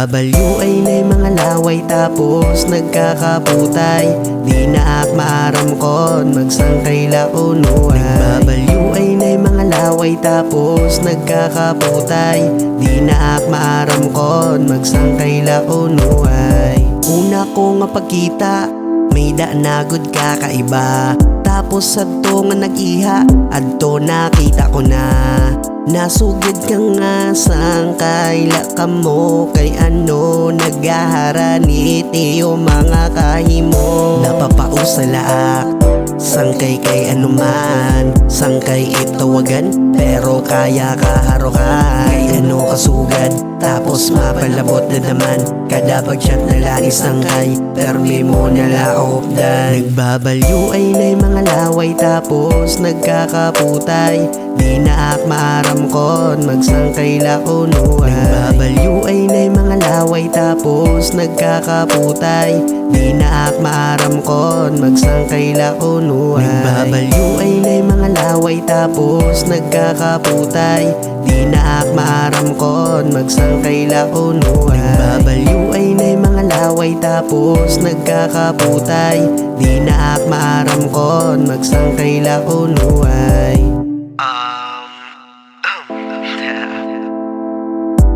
Nagbabalyo ay na'y mga laway tapos nagkakaputay. Di na ak maaram kon magsangkay launuan. Nagbabalyo ay na'y mga laway tapos nagkakaputay. Di na ak maaram kon magsangkay launuan. Una ko nga pagkita may daanagod kakaiba. Tapos adto nga nag-iha adto nakita ko na nasugid ka nga sangkay lakamo. Kay ano nagaharanit iyo mga kahimo. Napapausalaak sangkay kay anuman. Sangkay itawagan pero kaya kaharukan. Kay ano kasugad tapos mapalabot na naman. Kada pag-chat na lang isangkay permi mo na laopdan. Nagbabalyo ay na'y mga laway tapos nagkakaputay. Di na ak maaram kon magsangkay launuan. Nagbabalyo ay na'y mga laway tapos nagkakaputay. Di na ak maaram kon magsangkay launuan. Nagbabalyo ay na'y mga laway tapos nagkakaputay. Di na ak maaram kon magsangkay launuan. Nagbabalyo ay na'y mga laway tapos nagkakaputay. Di na ak maaram kon magsangkay launuan.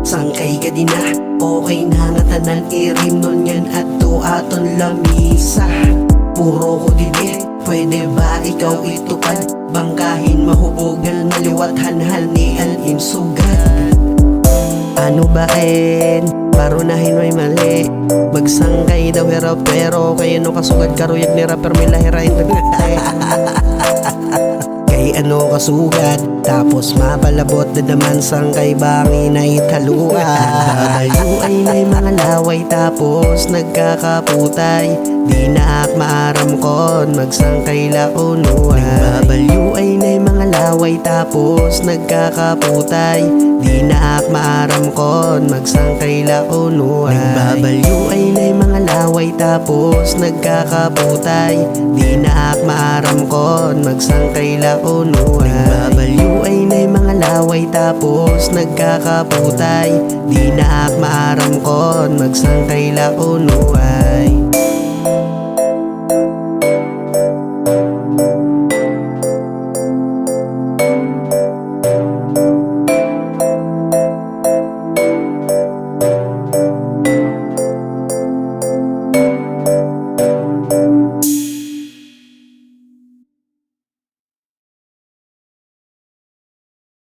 Sangkay ka din na, okay na nga tanan irim nun yan at to aton lamisa. Puro ko didi, pwede ba ikaw itupad? Bangkahin mahubogal maliwat hanhal ni alin sugat. Ano ba parunahin may mali. Magsangkay daw hirap pero kayo no kasugad karuyag ni rapper may lahirain tagnatay. Kay ano kasugad tapos mapalabot na naman sangkay bangi na italuan. Nagbabalyo ay na'y mga laway tapos nagkakaputay. Di na ak maaram kon magsangkay launuan. Nagbabalyo ay na'y mga laway tapos nagkakaputay. Di na ak maaram kon magsangkay launuan. Nagbabalyo ay na'y mga laway tapos nagkakaputay. Di na ak maaram kon magsangkay launuan. Nagbabalyo ay na'y mga laway tapos nagkakaputay. Di na ak maaram kon magsangkay launuan.